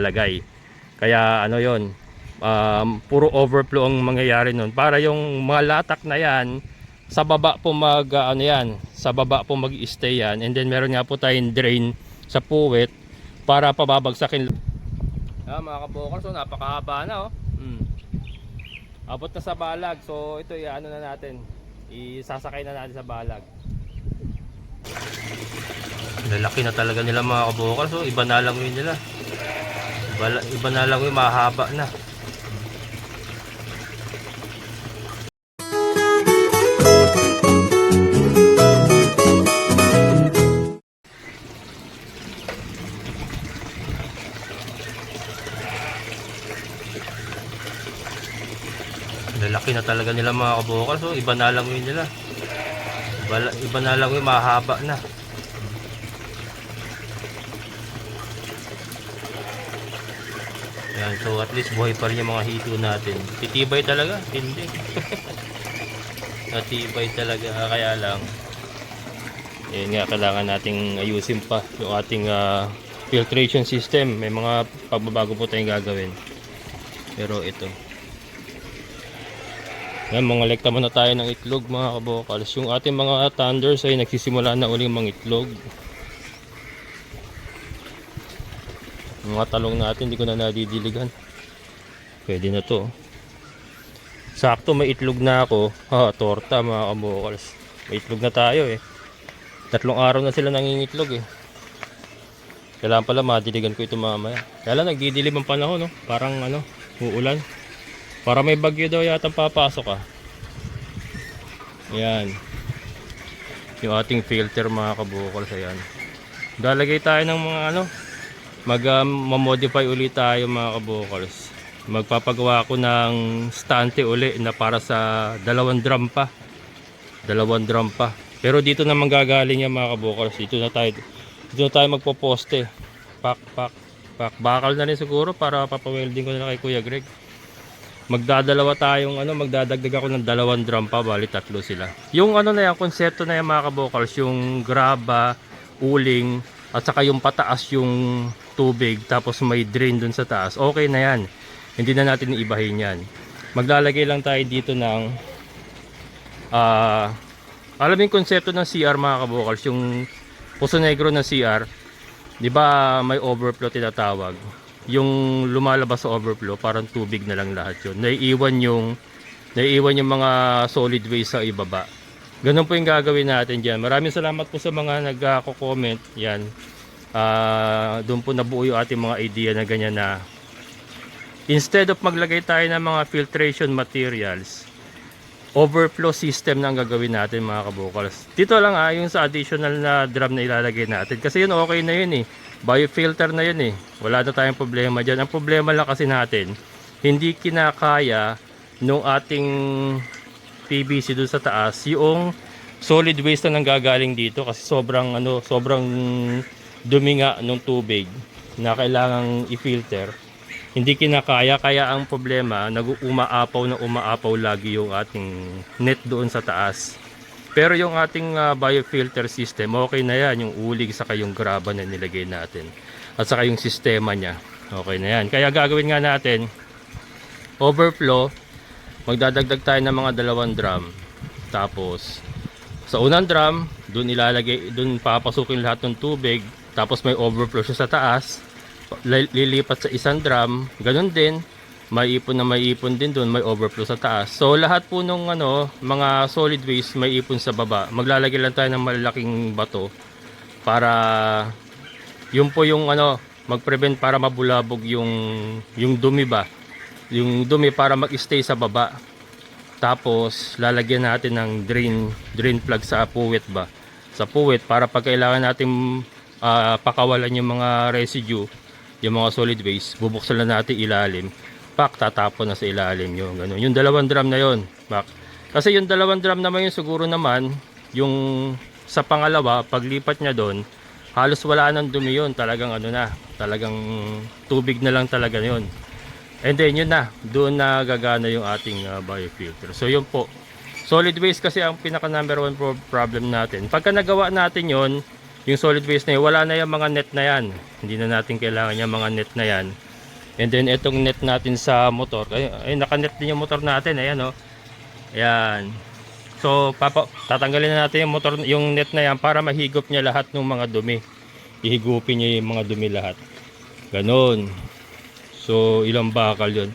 lagay. Kaya ano yon, puro overflow ang mangyayari nun. Para yung mga latak na yan, sa baba po ano yan, sa baba po mag-stay yan. And then meron nga po tayong drain sa puwet para pababagsakin. Mga kabokal, so napakahaba na oh. Abot na sa balag. So ito ano na natin, isasakay na natin sa balag. Lalaki na talaga nila mga kabokal. So iba na lang yun nila. Iba na lang yung mahaba na. Lalaki na talaga nila mga kabokal. So iba na lang yun nila. Iba na lang yung mahaba na. Yan, so at least buhay pa rin yung mga hito natin. Titibay talaga, hindi. Natibay talaga, kaya lang yun nga, kailangan nating ayusin pa yung ating filtration system. May mga pagbabago po tayong gagawin. Pero ito yan, mga lekta muna tayo ng itlog mga kabokals. Yung ating mga thunders ay nagsisimula na uling mga itlog. Mga talong natin hindi ko na nadidiligan. Pwede na to. Sakto may itlog na ako. Torta mga kabokals. May itlog na tayo eh. 3 araw na sila nangingitlog eh. Kailangan pala madiligan ko ito mamaya. Kaya lang nagdidilim ang panahon no? Parang uulan. Para may bagyo daw yata papasok Ayan. Yung ating filter mga kabokals. Ayan. Lalagay tayo ng mga mag-modify ulit tayo mga kabokals. Magpapagawa ko ng stante uli na para sa 2 drum pa. 2 drum pa. Pero dito na manggagaling yan mga kabokals. Dito na tayo magpo-poste. Pak. Bakal na rin siguro para papawelding ko na kay Kuya Greg. Magdadagdag ako ng 2 drum pa, bali 3 sila. Yung na yan, konsepto na yan mga kabokals, yung graba, uling, at saka yung pataas yung tubig, tapos may drain dun sa taas, okay na yan. Hindi na natin iibahin yan. Maglalagay lang tayo dito ng alam yung konsepto ng CR mga kabokals, yung Poso Negro ng CR, di ba may overflow tinatawag? Yung lumalabas sa overflow, parang tubig na lang lahat yun. Naiiwan yung mga solid waste sa ibaba. Ganun po yung gagawin natin dyan. Maraming salamat po sa mga nagko-comment. Yan. Doon po nabuo yung ating mga idea na ganyan na instead of maglagay tayo ng mga filtration materials, overflow system na ang gagawin natin mga kabokals. Dito lang yung sa additional na drum na ilalagay natin. Kasi yun okay na yun eh. Biofilter na yun eh. Wala na tayong problema dyan. Ang problema lang kasi natin, hindi kinakaya nung ating PVC doon sa taas yung solid waste na nanggagaling dito kasi sobrang dumi nga nung tubig na kailangang i-filter. Hindi kinakaya, kaya ang problema umaapaw lagi yung ating net doon sa taas. Pero yung ating biofilter system, okay na yan. Yung ulig saka yung graba na nilagay natin. At saka yung sistema niya. Okay na yan. Kaya gagawin nga natin, overflow, magdadagdag tayo ng mga 2 drum. Tapos, sa unang drum, dun papasukin lahat ng tubig. Tapos may overflow siya sa taas. Lilipat sa 1 drum. Ganun din. May ipon din doon, may overflow sa taas. So lahat po nung mga solid waste may ipon sa baba. Maglalagay lang tayo ng malalaking bato para yun po yung mag-prevent para mabulabog yung dumi ba. Yung dumi para mag-stay sa baba. Tapos lalagyan natin ng drain plug sa puwet ba. Sa puwet para pag kailangan natin pakawalan yung mga residue, yung mga solid waste, bubuksan lang natin ilalim. Tatapon na sa ilalim yung ganun. Yung 2 drum na yon, kasi yung 2 drum naman yung siguro naman yung sa pangalawa paglipat niya doon halos wala nang dumi yun, talagang talagang tubig na lang talaga yon. And then yun doon na gagana yung ating biofilter. So yun po, solid waste kasi ang pinaka number 1 problem natin. Pagka nagawa natin yon, yung solid waste na yun, wala na yung mga net na yan. Hindi na natin kailangan yung mga net na yan. And then itong net natin sa motor, ay naka-net din yung motor natin, ayan oh. Ayan. So tatanggalin na natin yung motor, yung net na yan para mahigop niya lahat ng mga dumi. Ihigupin niya yung mga dumi lahat. Ganon. So ilang bakal yun?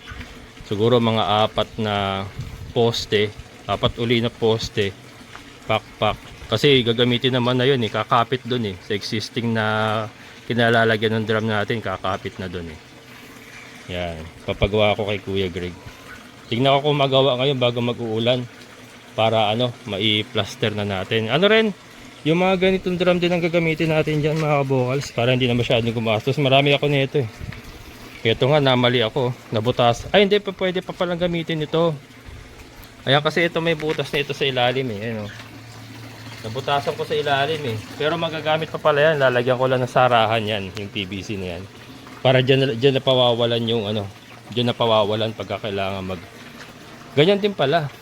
Siguro mga 4 na poste, 4 uli na poste, pakpak. Kasi gagamitin naman na yun eh, kakapit dun eh. Sa existing na kinalalagyan ng drum natin, kakapit na dun eh. Yan, papagawa ko kay Kuya Greg. Tingnan ko kung magawa ngayon bago mag-uulan. Para ano, mai-plaster na natin. Ano rin, yung mga ganitong drum din ang gagamitin natin dyan mga kabokals. Para hindi na masyadong gumastos. Marami ako nito eh. Ito nga, namali ako. Nabutas. Ay, hindi pa pwede pa palang gamitin ito. Ayan kasi ito may butas na ito sa ilalim eh. Ayan, oh. Nabutasan ko sa ilalim eh. Pero magagamit pa pala yan. Lalagyan ko lang ng sarahan yan. Yung PVC na yan. Para dyan na pawawalan yung ano. Dyan na pawawalan pagka kailangan mag... Ganyan din pala.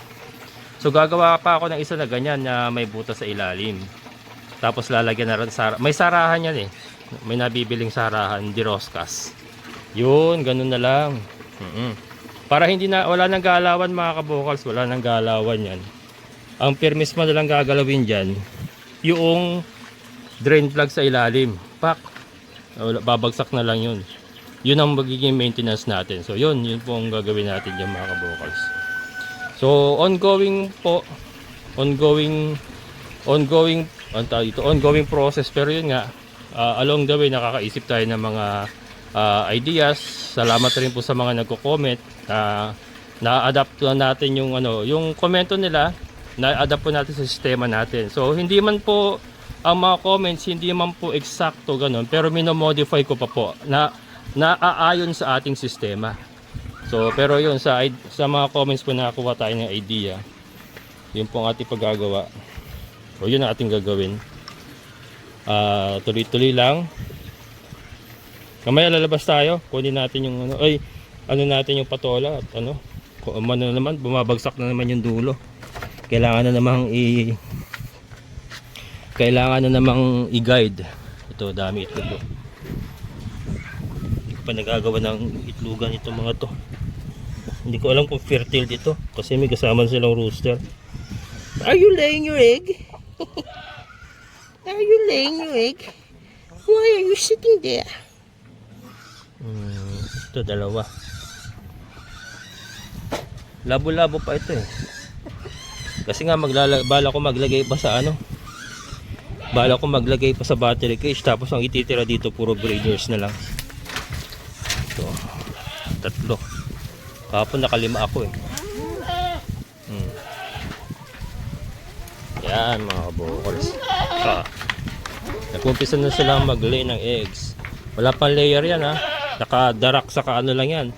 So gagawa pa ako ng isa na ganyan na may butas sa ilalim. Tapos lalagyan na rin may sarahan yan eh. May nabibiling sarahan. Di Roscas. Yun, ganun na lang. Para hindi na, wala nang galawan mga kabokals, wala nang galawan yan. Ang permis mo na lang gagalawin dyan, yung drain plug sa ilalim. Pak! Babagsak na lang yun. Yun ang magiging maintenance natin. So yun po ang gagawin natin dyan mga kabokals. So ongoing po, ongoing process. Pero yun nga, along the way nakakaisip tayo ng mga ideas. Salamat rin po sa mga nagko-comment. Na-adapt na natin yung ano, yung komento nila, na-adapt po natin sa sistema natin. So hindi man po ang mga comments hindi man po eksakto ganun, pero mino-modify ko pa po na naaayon sa ating sistema. So pero yun sa mga comments po nakakuha tayo ng idea. Yun po ang ating paggagawa. O yun ang ating gagawin. Tuloy-tuloy lang. Kamaya lalabas tayo, kunin natin yung ano, natin yung patola at ano, kung ano naman, bumabagsak na naman yung dulo. Kailangan na namang i-guide. Ito, dami itlog. Hindi ko pa nagagawa ng itlogan itong mga to. Hindi ko alam kung fertile dito kasi may kasama silang rooster. Are you laying your egg? Are you laying your egg? Why are you sitting there? Ito dalawa. Labo-labo pa ito eh. Kasi nga bala ko maglagay pa sa ano. Bala ko maglagay pa sa battery cage, tapos ang ititira dito puro breeders na lang. Ito, 3. Kapon nakalima ako eh. Yan mga kabokals. Nag-umpisa na silang mag-lay ng eggs. Wala pang layer yan ha. Nakadarak sa kaano lang yan.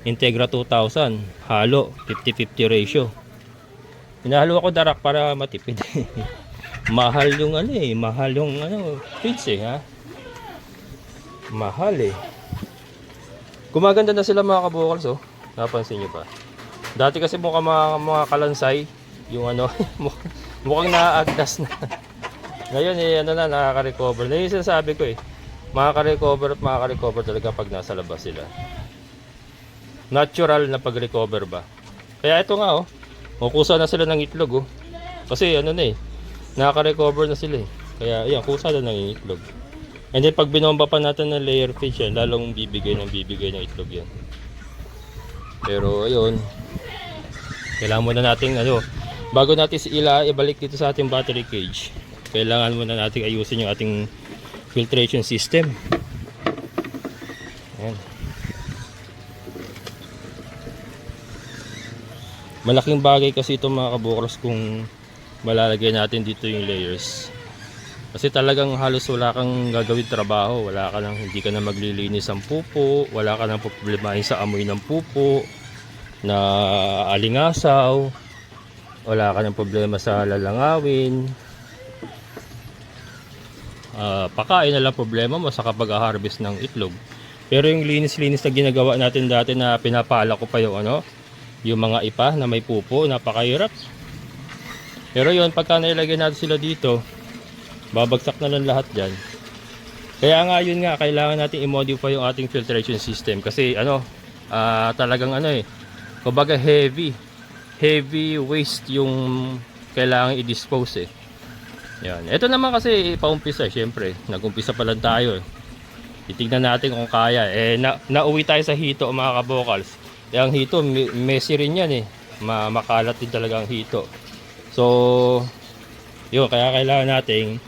Integra 2000. Halo. 50-50 ratio. Hinahalo ako darak para matipid. Mahal yung ano eh. Mahal yung ano. Feeds eh ha. Mahal eh. Gumaganda na sila mga kabokals oh. Napansin nyo pa. Dati kasi mga kalansay. Yung ano. Mukhang naaagdas na. Ngayon eh ano na nakaka-recover. Na yung sinasabi ko eh. Makaka-recover talaga pag nasa labas sila. Natural na pag-recover ba. Kaya ito nga oh. Kusa na sila ng itlog oh. Kasi ano na eh. Nakaka-recover na sila eh. Kaya yan, kusa na ng itlog. And then pag binomba pa natin ng layer fish yan, lalong bibigay ng itlog yan. Pero ayun. Kailangan muna natin ano. Bago natin ibalik dito sa ating battery cage, kailangan muna natin ayusin yung ating filtration system. Ayan. Malaking bagay kasi ito mga kabokals kung malalagay natin dito yung layers. Kasi talagang halos wala kang gagawin trabaho, hindi ka na maglilinis ang pupo, wala ka nang problemahin sa amoy ng pupo, na alingasaw, wala ka nang problema sa lalangawin. Pakain na lang problema mo sa kapag-harvest ng itlog. Pero yung linis-linis na ginagawa natin dati na pinapala ko pa yung ano, yung mga ipa na may pupo, napakahirap. Pero yun, pagka nailagay natin sila dito, babagsak na lang lahat dyan. Kaya nga yun nga, kailangan natin i-modify yung ating filtration system kasi ano, talagang ano eh, kumbaga heavy waste yung kailangan i-dispose eh. Yan. Ito naman kasi paumpisa, syempre. Nag-umpisa pa lang tayo eh. Titignan natin kung kaya. Nauwi tayo sa hito mga kabokals. Ang hito, messy rin yan eh. Makalat din talaga ang hito. So, yun, kaya kailangan nating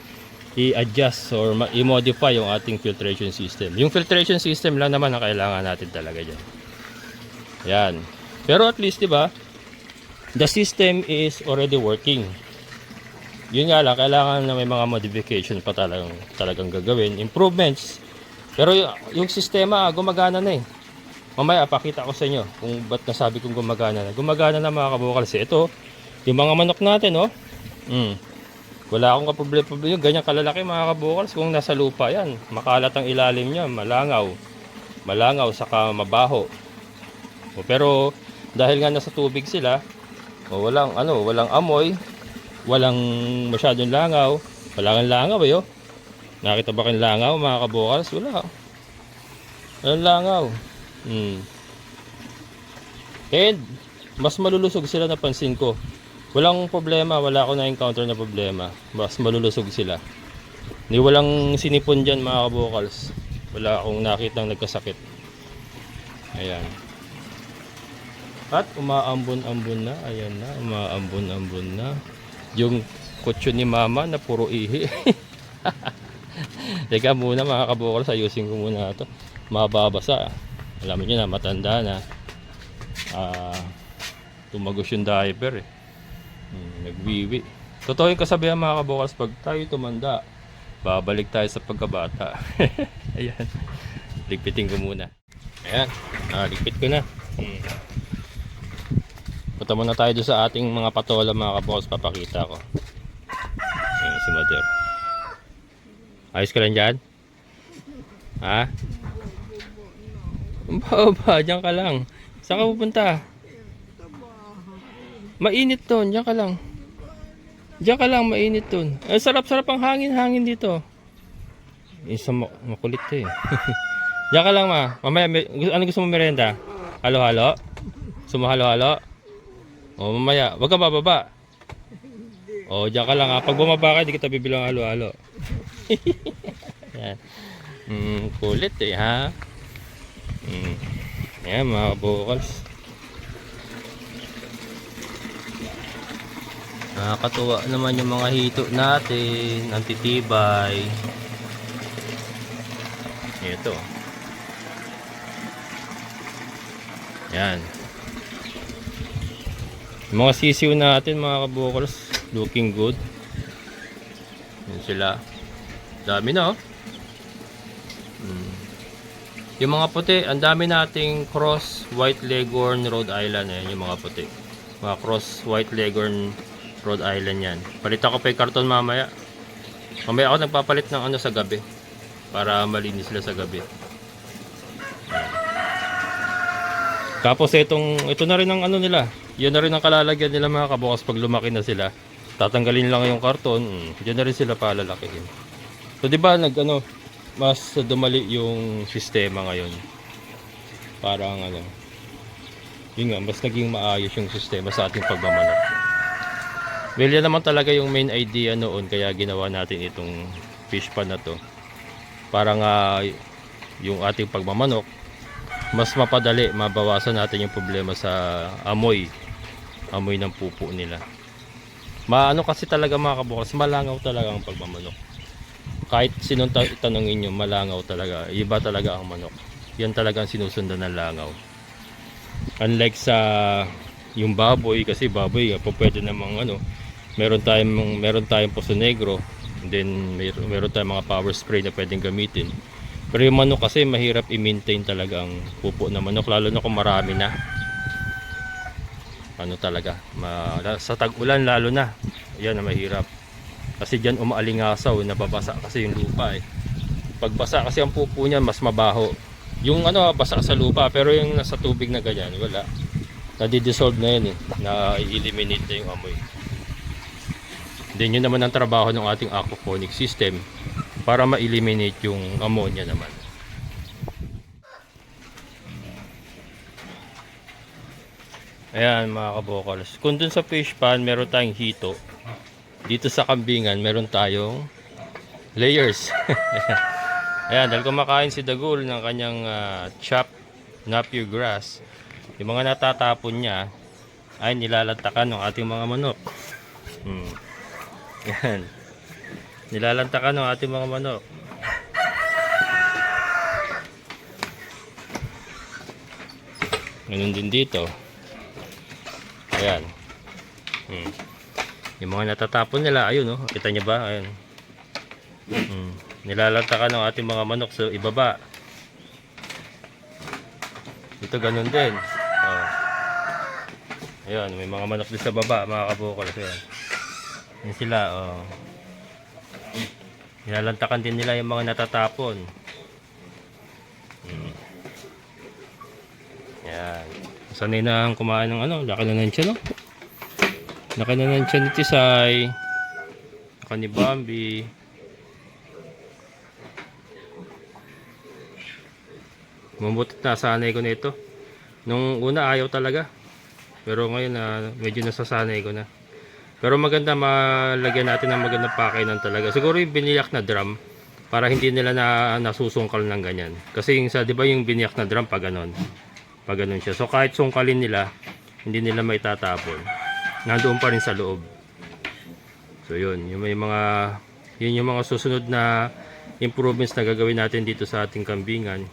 i-adjust or i-modify yung ating filtration system. Yung filtration system lang naman ang kailangan natin talaga dyan. Yan. Pero at least, di ba, the system is already working. Yun nga lang, kailangan na may mga modification pa talagang gagawin, improvements. Pero yung sistema gumagana na eh. Mamaya pakita ko sa inyo kung ba't nasabi kong gumagana na. Gumagana na mga kabukals. Ito, yung mga manok natin, oh. Wala akong kaproblema. Yung ganyan kalalaki mga kabukals, kung nasa lupa yan, makalat ang ilalim niya, malangaw saka mabaho. Pero dahil nga nasa tubig sila, walang amoy, walang masyadong langaw. Wala kang langaw eh, oh. Nakita ba kang langaw mga kabukals? Wala. Walang langaw. And mas malulusog sila, napansin ko. Walang problema, wala akong na-encounter na problema. Mas malulusog sila. Walang sinipon dyan mga kabukals. Wala akong nakitang nagkasakit. Ayan. At umaambon-ambon na. Ayan na, umaambon-ambon na. Yung kutso ni mama na puro ihi. Teka muna mga kabukals, ayusin ko muna ito. Mababasa. Alam niyo na, matanda na. Tumagos yung diaper eh. Nagwiwi. Totoo yung kasabihan mga kabukals, pag tayo tumanda, babalik tayo sa pagkabata. Ayan. Ligpitin ko muna. Ayan. Ligpit ko na. Punta muna tayo doon sa ating mga patola mga kabukals, papakita ko. Ayan si mother. Ayos ka lang dyan? Ha? Ba, dyan ka lang. Saan ka pupunta? Mainit doon, dyan ka lang. Dyan ka lang, mainit doon. Sarap-sarap ang hangin dito. Isa makulit eh. Dyan ka lang ma. Mamaya, ano gusto mo merenda? Halo-halo? Sumahalo-halo? O mamaya, wag ka bababa. O, dyan ka lang ha. Pag bumaba ka, di kita bibilang halo-halo. Yan. Kulit eh ha. Yan mga kabukals. Nakakatuwa naman yung mga hito natin. Antitibay. Ito. Yan. Yung mga sisiw natin mga kabukals, looking good. Yan sila. Dami na oh. Yung mga puti, ang dami nating cross white leghorn Rhode Island. Ayan yung mga puti. Mga cross white leghorn Rhode Island yan. Palitan ko pa yung karton mamaya. Mamaya ako nagpapalit ng ano sa gabi. Para malinis sila sa gabi. Tapos ito na rin ang ano nila. Yun na rin ang kalalagyan nila mga kabukas pag lumaki na sila. Tatanggalin lang yung karton. Diyan na rin sila palalakihin. So di ba mas dumali yung sistema ngayon. Parang yun nga, mas naging maayos yung sistema sa ating pagmamanok. Well, yan naman talaga yung main idea noon, kaya ginawa natin itong fish pan na to. Parang yung ating pagmamanok, mas mapadali, mabawasan natin yung problema sa amoy ng pupo nila. Kasi talaga mga kabukas, malangaw talaga ang pagmamanok. Kahit sinong tanongin nyo, malangaw talaga. Iba talaga ang manok. Yan talaga ang sinusundan ng langaw. Unlike sa yung baboy, kasi baboy pwede namang meron tayong Poso Negro, and then meron tayong mga power spray na pwedeng gamitin. Pero yung manok kasi mahirap i-maintain talaga ang pupo ng manok, lalo na kung marami na. Talaga sa tag-ulan lalo na, yan na mahirap. Kasi dyan umaalingasaw, nababasa kasi yung lupa eh. Pagbasa kasi ang pupo niyan mas mabaho. Yung basa sa lupa, pero yung nasa tubig na ganyan, wala. Nadi-dissolve na yan eh, na-eliminate na yung amoy. Then yun naman ang trabaho ng ating aquaponic system. para ma-eliminate yung ammonia naman. Ayan mga kabokals, kung dun sa fish pan meron tayong hito, dito sa kambingan meron tayong layers. Ayan, dahil kumakain si Dagul ng kanyang chopped napier grass, yung mga natatapon niya ay nilalantakan ng ating mga manok. Yan, nilalantakan ng ating mga manok. Ganun din dito. Ayan. Yung mga natatapon nila, ayun oh, kita niyo ba? Ayun. Nilalantakan ng ating mga manok sa ibaba. Ito ganun din. Oh. Ayun, may mga manok din sa baba, mga kabukol. Ayan. Yan sila, oh. Nilalantakan din nila yung mga natatapon. Yan. Sanay na ang kumain ng ano, laki na ng tiyan, no? Laki na ng tiyan ni Tisay. Laki ni Bambi. Mabutit na sanay ko nito. Nung una ayaw talaga. Pero ngayon medyo nasasanay ko na. Pero maganda malagyan natin ng magandang pakainan talaga. Siguro yung biniyak na drum para hindi nila nasusungkal ng ganyan. Kasi yung 'di ba yung biniyak na drum pag ganon. Pag ganon siya. So kahit sungkalin nila, hindi nila maitatapon. Nandoon pa rin sa loob. So yun, yung yung mga susunod na improvements na gagawin natin dito sa ating kambingan.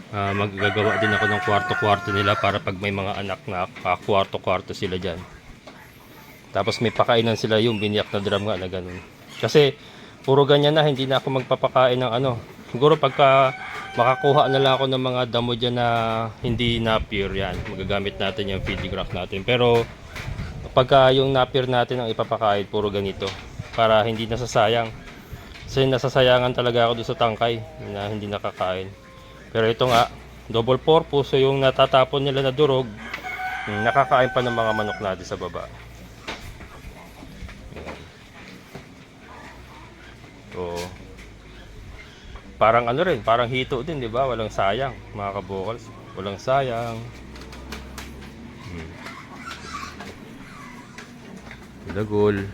Maggagawa din ako ng kwarto-kwarto nila para pag may mga anak na kwarto-kwarto sila dyan. Tapos may pakainan sila yung biniyak na drum nga na ganun. Kasi puro ganyan na, hindi na ako magpapakain ng ano. Siguro pagka makakuha na lang ako ng mga damo dyan na hindi napier, yan, magagamit natin yung feeding rack natin. Pero pagka yung napier natin ang ipapakain, puro ganito para hindi nasasayang. Kasi nasasayangan talaga ako doon sa tangkay na hindi nakakain. Pero ito nga, double purpose. So yung natatapon nila na durog, nakakain pa ng mga manok natin sa baba. So, parang ano rin, parang hito din, di ba? Walang sayang, mga kabokals. Walang sayang. Dagol.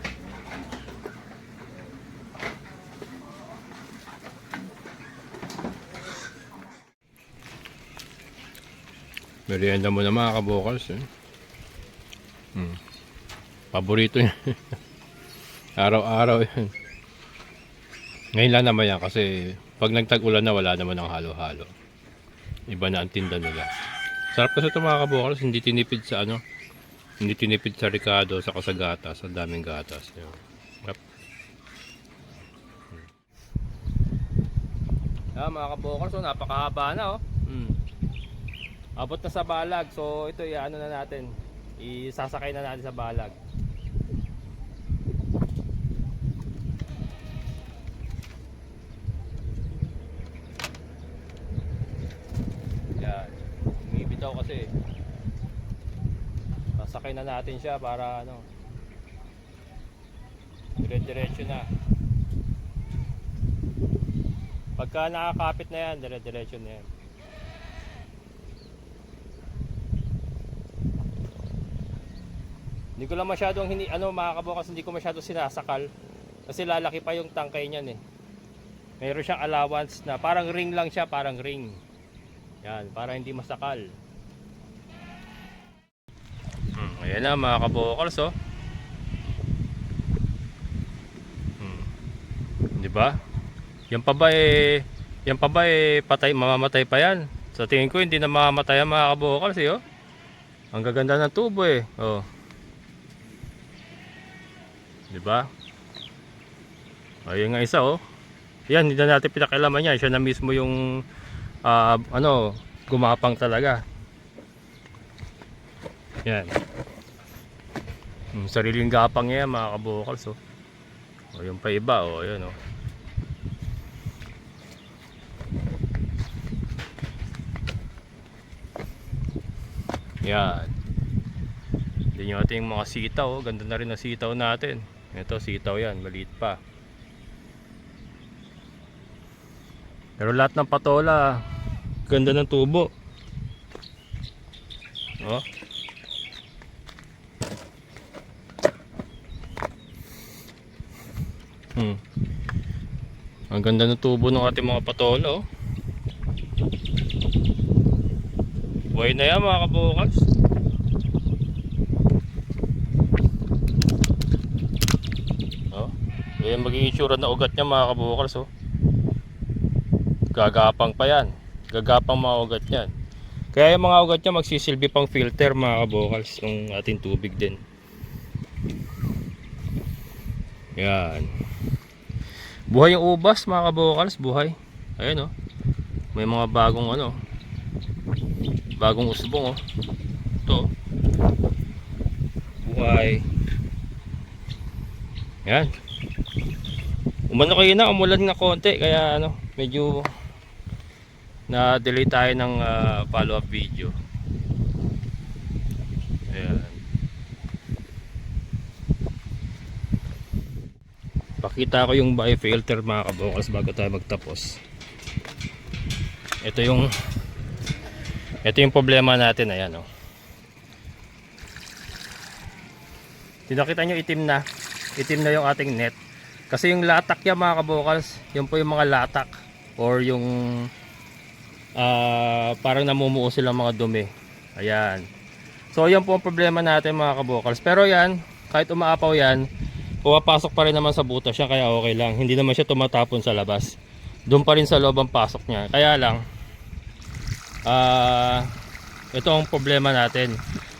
Merienda mo na mga kabokals. Paborito yun. Araw-araw yun. Ngayon lang naman yan kasi pag nagtag-ulan na wala naman ang halo-halo. Iba na ang tinda nila. Sarap kasi ito mga kabokals. Hindi tinipid sa ano. Hindi tinipid sa ricado, sa gatas. Ang daming gatas. Yep. Mga kabokals, so napakahaba na oh. Abot na sa balag. So ito ano na natin. Isasakay na natin sa balag. Yan. Umibitaw kasi. Sasakay na natin siya para ano. Dire-diretso na. Pagka nakakapit na yan, dire-diretso na yan. Hindi ko lang masyadong mga kabukas, hindi ko masyadong sinasakal kasi lalaki pa yung tangkay niyan eh. Mayroon siyang allowance na parang ring lang siya, parang ring. Yan, para hindi masakal. Ayan na mga kabokals oh. Di ba? Yan pa ba patay, mamamatay pa yan. Sa tingin ko hindi na mamamatay ang mga kabokals eh oh. Ang gaganda ng tubo eh. Oh. Diba? Ayun nga isa oh. Yan, hindi na natin pinakialaman yan. Siya na mismo yung gumapang talaga. Yan. Sariling gapang yan mga kabokals oh. O yung pa iba oh, yan oh. Yan. Yan yung ating mga sitaw oh. Ganda na rin ang sitaw natin. Ito sitaw yan, maliit pa. Pero lahat ng patola, ganda ng tubo. Oh. Ang ganda ng tubo ng ating mga patola, oh. Buhay na yan mga kabukals. Oh. Yan magiging itsura na ugat niya mga kabukals, oh. Gagapang pa yan. Gagapang mga ugat niyan. Kaya yung mga ugat niya magsisilbi pang filter mga kabukals ng ating tubig din. Yan. Buhay yung ubas mga kabukals, buhay. Ayun, oh. May mga bagong ano, bagong usbong, oh. Ito, buhay. Yan. Umano kayo na, umulan na konti, kaya ano, medyo na-delay tayo ng follow-up video. Ayan. Pakita ko yung biofilter mga kabukals bago tayo magtapos. Ito yung problema natin. Ayan, oh. Tinakita nyo itim na yung ating net. Kasi yung latak yan mga kabukals, yun po yung mga latak or yung parang namumuo sila mga dumi. Ayan. So yan po ang problema natin mga kabukals. Pero yan, kahit umaapaw yan, pumapasok pa rin naman sa butas siya, kaya okay lang. Hindi naman siya tumatapon sa labas. Doon pa rin sa loob ang pasok niya. Kaya lang, ito ang problema natin.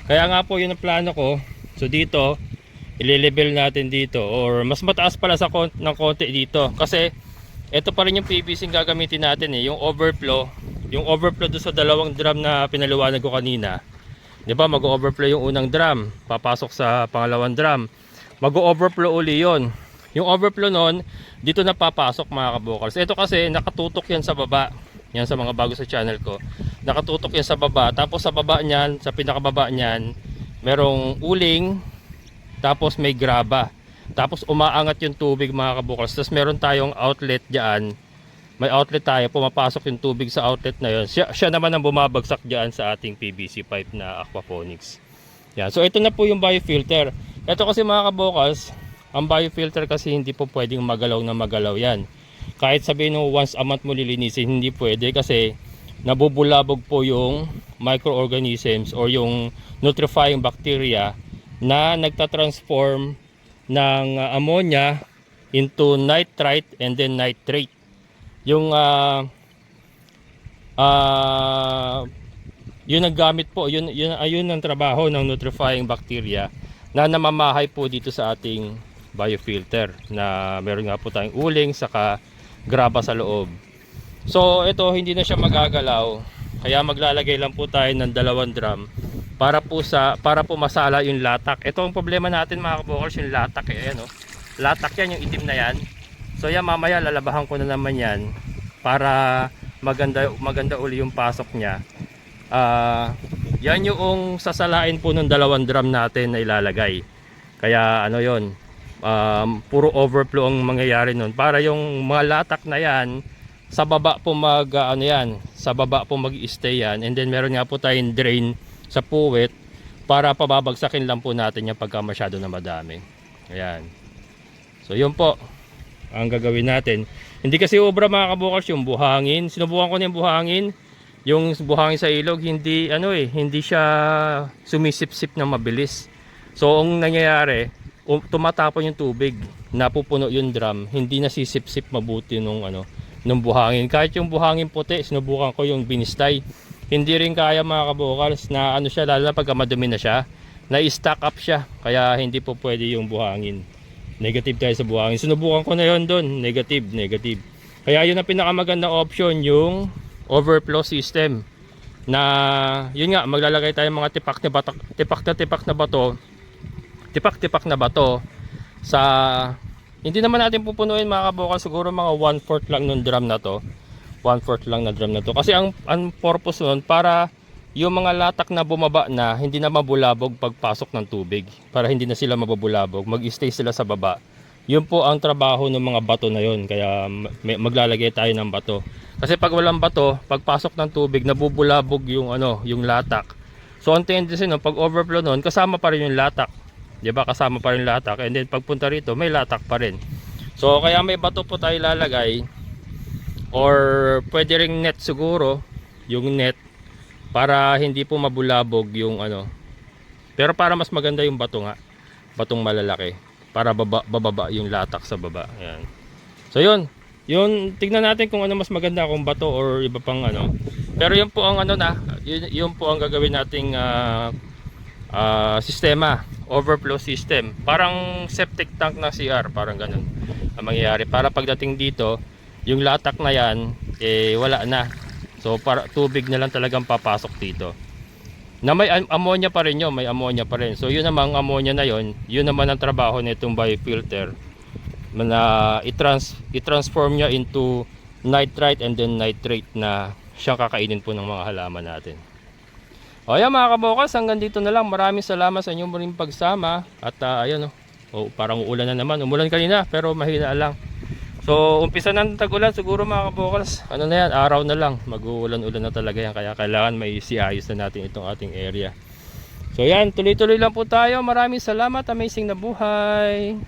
Kaya nga po yun ang plano ko. So dito, i-level natin dito, or mas mataas pala sa ng konti dito. Kasi ito pa rin yung PVC gagamitin natin, eh. Yung overflow doon sa dalawang drum na pinaliwanag ko kanina. 'Di ba? Mag-overflow yung unang drum, papasok sa pangalawang drum. Mag-overflow uli 'yon. Yung overflow noon, dito na papasok mga kabukals. Ito kasi nakatutok yan sa baba. Yan sa mga bago sa channel ko. Nakatutok yan sa baba. Tapos sa baba niyan, sa pinakababa niyan, merong uling, tapos may graba. Tapos umaangat yung tubig mga kabukals. Tapos meron tayong outlet diyan. May outlet tayo, pumapasok yung tubig sa outlet na yun. Siya naman ang bumabagsak diyan sa ating PVC pipe na aquaponics. Yan. So ito na po yung biofilter. Ito kasi mga kabukals, ang biofilter kasi hindi po pwedeng magalaw na magalaw yan. Kahit sabihin mo once a month mo lilinisin, hindi pwede kasi nabubulabog po yung microorganisms or yung nutrifying bacteria na nagtatransform ng ammonia into nitrite and then nitrate. Yung yun ang gamit po, yun ang trabaho ng nutrifying bacteria na namamahay po dito sa ating biofilter, na meron nga po tayong uling saka graba sa loob. So ito hindi na siya magagalaw, kaya maglalagay lang po tayo ng 2 drum para po masala yung latak. Ito ang problema natin mga kabukals, yung latak, eh. Ayan, oh. Latak yan, yung itim na yan. So yan, mamaya lalabahan ko na naman yan para maganda uli yung pasok niya. Yan yung sasalain po ng 2 drum natin na ilalagay. Kaya ano yon, puro overflow ang mangyayari nun, para yung mga latak na yan sa baba po sa baba po mag-stay yan, and then meron nga po tayong drain sa puwet para pababagsakin lang po natin yan pagka masyado na madami. Ayan. So yun po ang gagawin natin. Hindi kasi obra mga kabukals yung buhangin. Sinubukan ko na yung buhangin. Yung buhangin sa ilog, hindi hindi siya sumisip-sip na mabilis. So ang nangyayari, tumatapon yung tubig, napupuno yung drum, hindi nasisip-sip mabuti nung buhangin. Kahit yung buhangin puti, sinubukan ko yung binistay, hindi rin kaya mga kabukals, na siya, lalo na pagka madumi na siya, na-stack up siya, kaya hindi po pwede yung buhangin. Negative tayo sa buhangin. Sinubukan ko na yon doon, negative. Kaya yun ang pinakamagandang option, yung overflow system, na yun nga, maglalagay tayo mga tipak na bato sa, hindi naman natin pupunuin mga kabukals, siguro mga 1/4 lang ng drum na to. 1/4 lang na drum na to. Kasi ang purpose nun, para yung mga latak na bumaba na, hindi na mabulabog pagpasok ng tubig. Para hindi na sila mabubulabog, mag-stay sila sa baba. Yun po ang trabaho ng mga bato na yun. Kaya maglalagay tayo ng bato. Kasi pag walang bato, pagpasok ng tubig, nabubulabog yung ano, yung latak. So ang tendency no, pag overflow noon, kasama pa rin yung latak. 'Di ba? Kasama pa rin yung latak. And then pagpunta rito, may latak pa rin. So kaya may bato po tayo lalagay, or pwede ring net siguro, yung net para hindi po mabulabog yung ano. Pero para mas maganda yung bato nga, batong malalaki, para bababa yung latak sa baba. Ayan. So yun, tignan natin kung ano mas maganda, kung bato or iba pang ano. Pero yun po ang ano na, yun po ang gagawin nating sistema, overflow system. Parang septic tank na CR, parang ganun ang mangyayari. Para pagdating dito, yung latak na yan, eh wala na. So para tubig na lang talagang papasok dito. Na may ammonia pa rin yun, may ammonia pa rin. So yun namang ammonia na yun, yun naman ang trabaho nitong biofilter na i-transform niya into nitrite and then nitrate na siyang kakainin po ng mga halaman natin. O yan mga kabukas, hanggang dito na lang. Maraming salamat sa inyong muling pagsama. At ayun parang uulan na naman. Umulan kanina pero mahina lang. So umpisa ng tag-ulan siguro mga kabukas. Ano na yan, araw na lang, mag-uulan-ulan na talaga yan. Kaya kailangan may siayos na natin itong ating area. So yan, tuloy-tuloy lang po tayo. Maraming salamat, amazing na buhay.